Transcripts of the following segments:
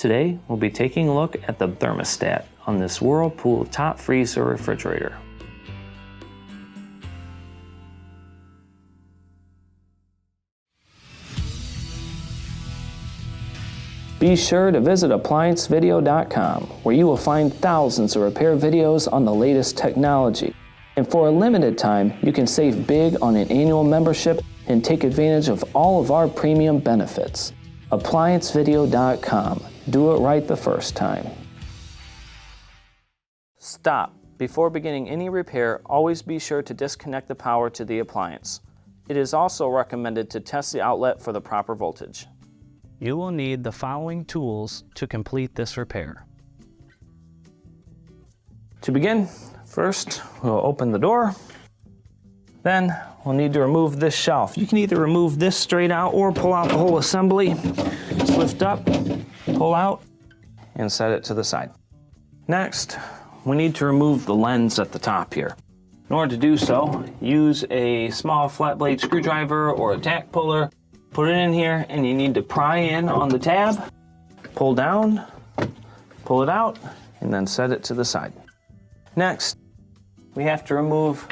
Today, we'll be taking a look at the thermostat on this Whirlpool top freezer refrigerator. Be sure to visit ApplianceVideo.com, where you will find thousands of repair videos on the latest technology. And for a limited time, you can save big on an annual membership and take advantage of all of our premium benefits. ApplianceVideo.com. Do it right the first time. Stop. Before beginning any repair, always be sure to disconnect the power to the appliance. It is also recommended to test the outlet for the proper voltage. You will need the following tools to complete this repair. To begin, first we'll open the door. Then we'll need to remove this shelf. You can either remove this straight out or pull out the whole assembly. Just lift up, pull out, and set it to the side. Next, we need to remove the lens at the top here. In order to do so, use a small flat blade screwdriver or a tack puller. Put it in here, and you need to pry in on the tab, pull down, pull it out, and then set it to the side. Next, we have to remove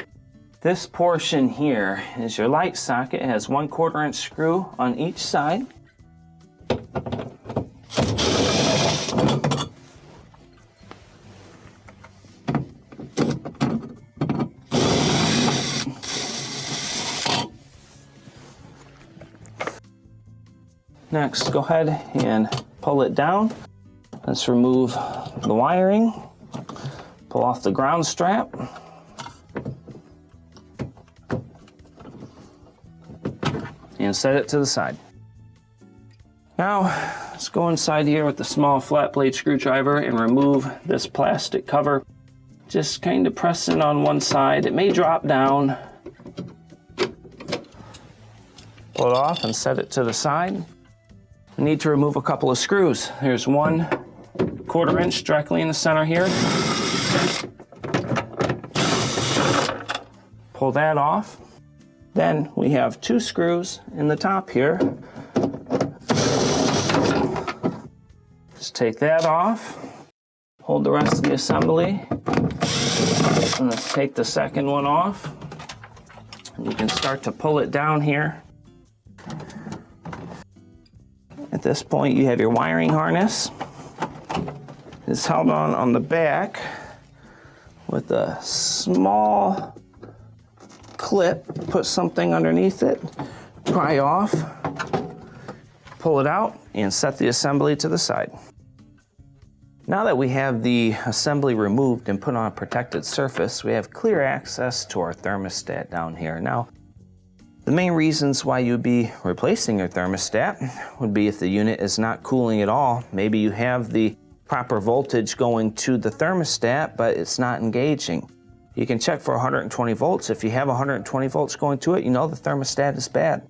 this portion here. Is your light socket. It has 1/4 inch screw on each side. Next, go ahead and pull it down. Let's remove the wiring, pull off the ground strap, and set it to the side. Now, let's go inside here with the small flat blade screwdriver and remove this plastic cover. Just kind of press in on one side. It may drop down. Pull it off and set it to the side. We need to remove a couple of screws. There's 1/4 inch directly in the center here. Pull that off. Then we have 2 screws in the top here. Just take that off. Hold the rest of the assembly. And let's take the second one off. And you can start to pull it down here. At this point, you have your wiring harness. It's held on the back with a small clip. Put something underneath it, pry off, pull it out, and set the assembly to the side. Now that we have the assembly removed and put on a protected surface, we have clear access to our thermostat down here. Now, the main reasons why you'd be replacing your thermostat would be if the unit is not cooling at all. Maybe you have the proper voltage going to the thermostat, but it's not engaging. You can check for 120 volts. If you have 120 volts going to it, you know the thermostat is bad.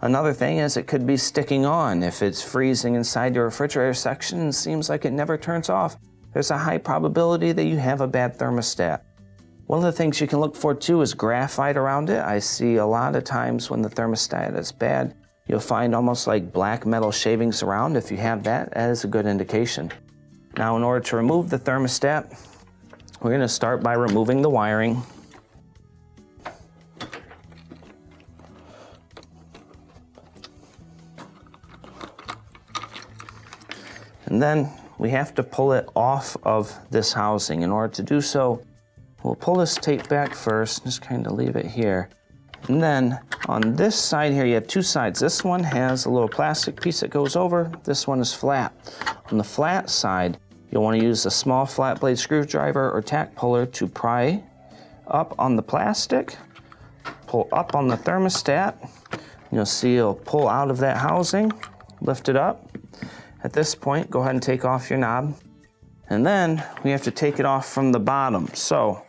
Another thing is it could be sticking on. If it's freezing inside your refrigerator section and seems like it never turns off, there's a high probability that you have a bad thermostat. One of the things you can look for too is graphite around it. I see a lot of times when the thermostat is bad, you'll find almost like black metal shavings around. If you have that, that is a good indication. Now, in order to remove the thermostat, we're going to start by removing the wiring. And then we have to pull it off of this housing. In order to do so, we'll pull this tape back first, just kind of leave it here. And then on this side here, you have 2 sides. This one has a little plastic piece that goes over. This one is flat. On the flat side, you'll want to use a small flat blade screwdriver or tack puller to pry up on the plastic, pull up on the thermostat. You'll see it'll pull out of that housing, lift it up. At this point, go ahead and take off your knob. And then we have to take it off from the bottom. So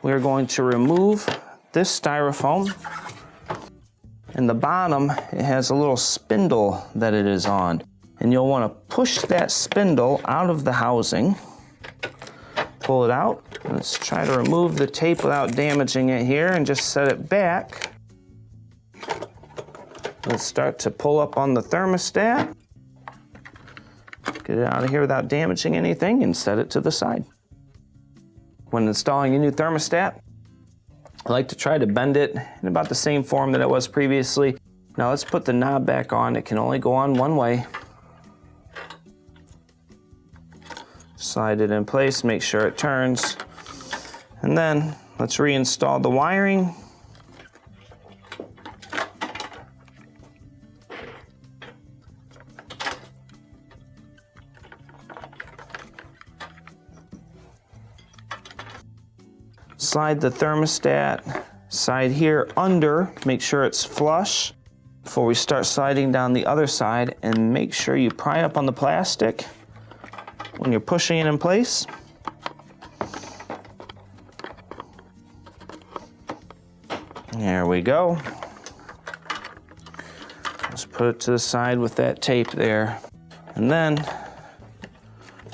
we're going to remove this styrofoam. And the bottom, it has a little spindle that it is on. And you'll want to push that spindle out of the housing. Pull it out. Let's try to remove the tape without damaging it here and just set it back. Let's start to pull up on the thermostat. Get it out of here without damaging anything and set it to the side. When installing a new thermostat, I like to try to bend it in about the same form that it was previously. Now let's put the knob back on. It can only go on one way. Slide it in place, make sure it turns. And then let's reinstall the wiring. Slide the thermostat side here under, make sure it's flush before we start sliding down the other side, and make sure you pry up on the plastic when you're pushing it in place. There we go. Let's put it to the side with that tape there. And then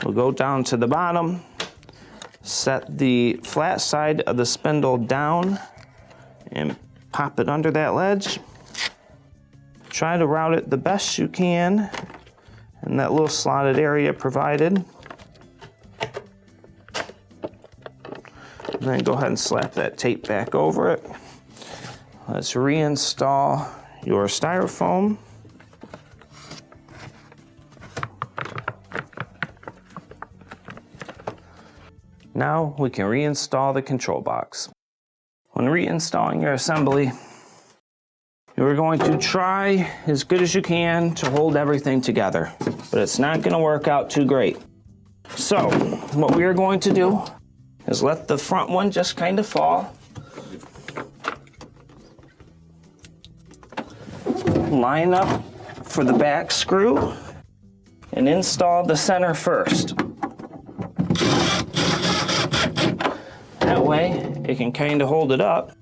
we'll go down to the bottom, set the flat side of the spindle down and pop it under that ledge. Try to route it the best you can in that little slotted area provided. And then go ahead and slap that tape back over it. Let's reinstall your styrofoam. Now we can reinstall the control box. When reinstalling your assembly, you're going to try as good as you can to hold everything together, but it's not going to work out too great. So what we are going to do is let the front one just kind of fall. Line up for the back screw and install the center first. That way it can kind of hold it up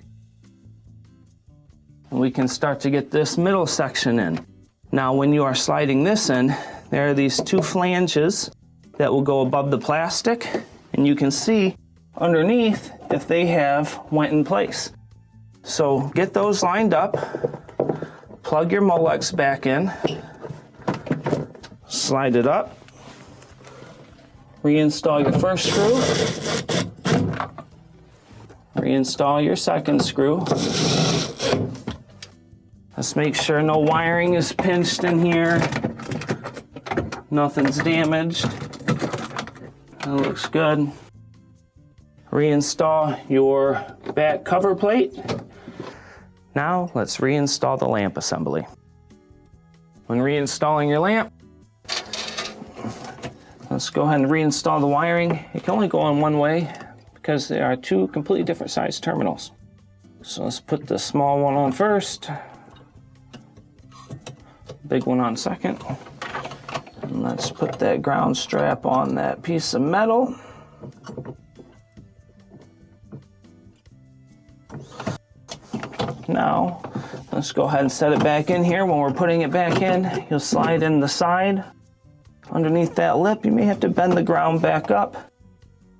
and we can start to get this middle section in. Now when you are sliding this in, there are these two flanges that will go above the plastic, and you can see underneath if they have went in place. So get those lined up, plug your Molex back in, slide it up, reinstall your first screw, reinstall your second screw. Let's make sure no wiring is pinched in here, nothing's damaged. That looks good. Reinstall your back cover plate. Now let's reinstall the lamp assembly. When reinstalling your lamp, let's go ahead and reinstall the wiring. It can only go on one way because there are two completely different sized terminals. So let's put the small one on first, big one on second. And let's put that ground strap on that piece of metal. Now, let's go ahead and set it back in here. When we're putting it back in, you'll slide in the side. Underneath that lip, you may have to bend the ground back up,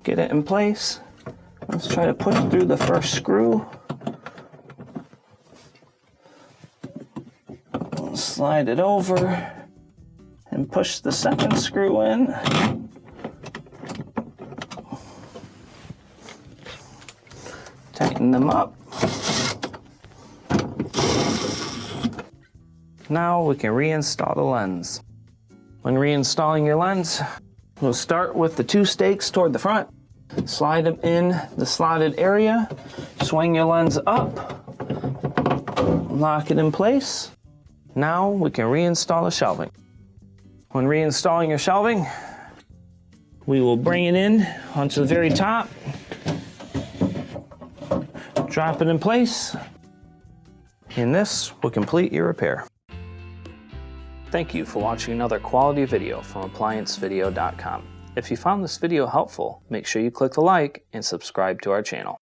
get it in place. Let's try to push through the first screw. Slide it over and push the second screw in. Tighten them up. Now we can reinstall the lens. When reinstalling your lens, we'll start with the two stakes toward the front. Slide them in the slotted area. Swing your lens up. Lock it in place. Now we can reinstall the shelving. When reinstalling your shelving, we will bring it in onto the very top. Drop it in place. And this will complete your repair. Thank you for watching another quality video from ApplianceVideo.com. If you found this video helpful, make sure you click the like and subscribe to our channel.